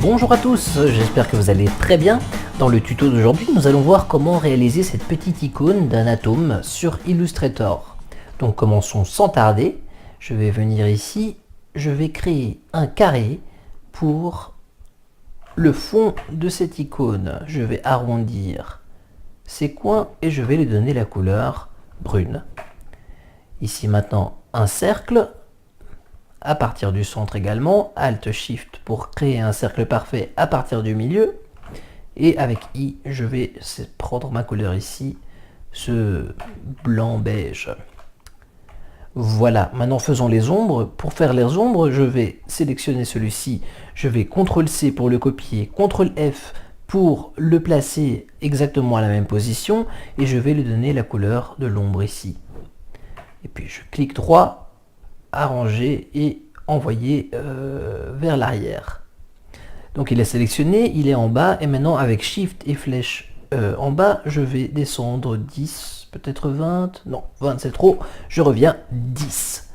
Bonjour à tous, j'espère que vous allez très bien. Dans le tuto d'aujourd'hui, nous allons voir comment réaliser cette petite icône d'un atome sur Illustrator. Donc commençons sans tarder. Je vais venir ici, je vais créer un carré pour le fond de cette icône. Je vais arrondir ces coins et je vais lui donner la couleur brune. Ici maintenant un cercle. À partir du centre également, Alt Shift pour créer un cercle parfait à partir du milieu. Et avec I, je vais prendre ma couleur ici, ce blanc beige. Voilà, maintenant faisons les ombres. Pour faire les ombres, je vais sélectionner celui-ci. Je vais CTRL-C pour le copier, CTRL-F pour le placer exactement à la même position. Et je vais lui donner la couleur de l'ombre ici. Et puis je clique droit, arranger et envoyer vers l'arrière. Donc il est sélectionné, il est en bas et maintenant avec Shift et flèche en bas, je vais descendre 10, peut-être 20, non 20 c'est trop, je reviens 10.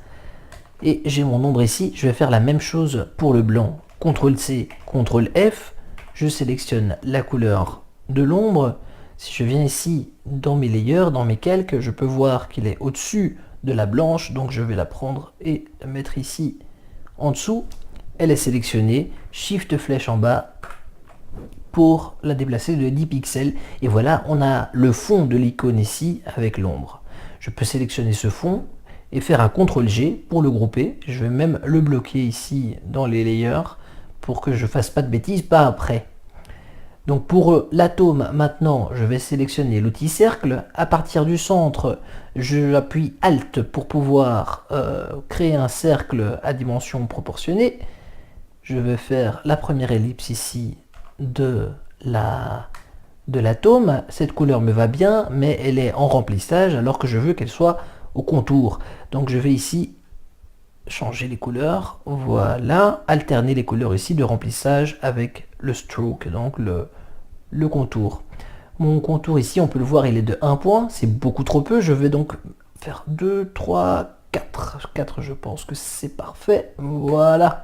Et j'ai mon ombre ici, je vais faire la même chose pour le blanc. CTRL-C, CTRL-F, je sélectionne la couleur de l'ombre. Si je viens ici dans mes layers, dans mes calques, je peux voir qu'il est au-dessus de la blanche, donc je vais la prendre et la mettre ici en dessous. Elle est sélectionnée, Shift flèche en bas pour la déplacer de 10 pixels. Et voilà, on a le fond de l'icône ici avec l'ombre. Je peux sélectionner ce fond et faire un CTRL-G pour le grouper. Je vais même le bloquer ici dans les layers pour que je fasse pas de bêtises, pas après. Donc pour l'atome, maintenant, je vais sélectionner l'outil cercle. À partir du centre, je appuie Alt pour pouvoir créer un cercle à dimension proportionnée. Je vais faire la première ellipse ici de l'atome. Cette couleur me va bien, mais elle est en remplissage alors que je veux qu'elle soit au contour. Donc je vais ici changer les couleurs, voilà, alterner les couleurs ici de remplissage avec le stroke, donc le contour. Mon contour ici, on peut le voir, il est de 1 point, c'est beaucoup trop peu, je vais donc faire 2, 3, 4, je pense que c'est parfait, voilà.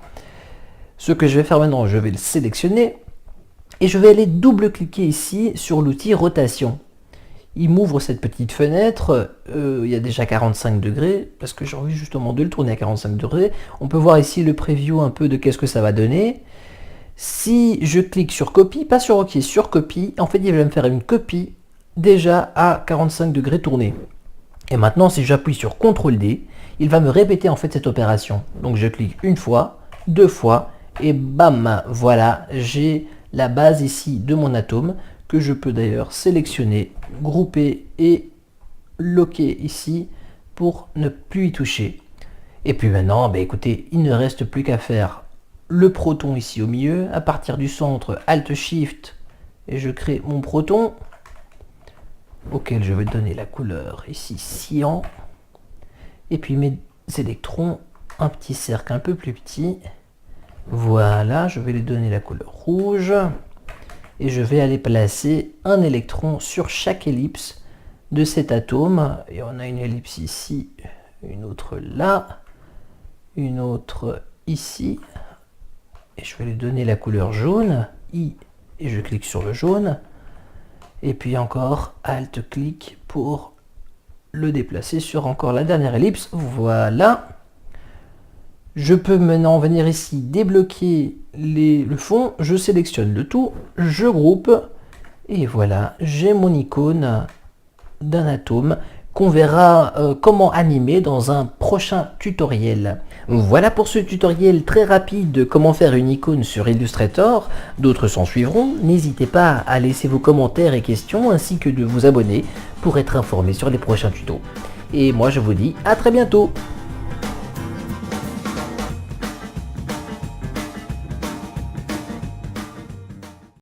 Ce que je vais faire maintenant, je vais le sélectionner, et je vais aller double-cliquer ici sur l'outil rotation. Il m'ouvre cette petite fenêtre, il y a déjà 45 degrés, parce que j'ai envie justement de le tourner à 45 degrés. On peut voir ici le preview un peu de qu'est-ce que ça va donner. Si je clique sur copie, pas sur OK, sur copie, en fait il va me faire une copie déjà à 45 degrés tournée. Et maintenant si j'appuie sur CTRL-D, il va me répéter en fait cette opération. Donc je clique une fois, deux fois, et bam, voilà, j'ai la base ici de mon atome, que je peux d'ailleurs sélectionner, grouper et loquer ici pour ne plus y toucher. Et puis maintenant, écoutez, il ne reste plus qu'à faire le proton ici au milieu. À partir du centre, Alt Shift, et je crée mon proton, auquel je vais donner la couleur ici cyan. Et puis mes électrons, un petit cercle un peu plus petit. Voilà, je vais lui donner la couleur rouge. Et je vais aller placer un électron sur chaque ellipse de cet atome. Et on a une ellipse ici, une autre là, une autre ici. Et je vais lui donner la couleur jaune, I, et je clique sur le jaune. Et puis encore Alt-clic pour le déplacer sur encore la dernière ellipse. Voilà. Je peux maintenant venir ici débloquer le fond, je sélectionne le tout, je groupe, et voilà, j'ai mon icône d'un atome qu'on verra comment animer dans un prochain tutoriel. Voilà pour ce tutoriel très rapide de comment faire une icône sur Illustrator. D'autres s'en suivront. N'hésitez pas à laisser vos commentaires et questions ainsi que de vous abonner pour être informé sur les prochains tutos. Et moi je vous dis à très bientôt.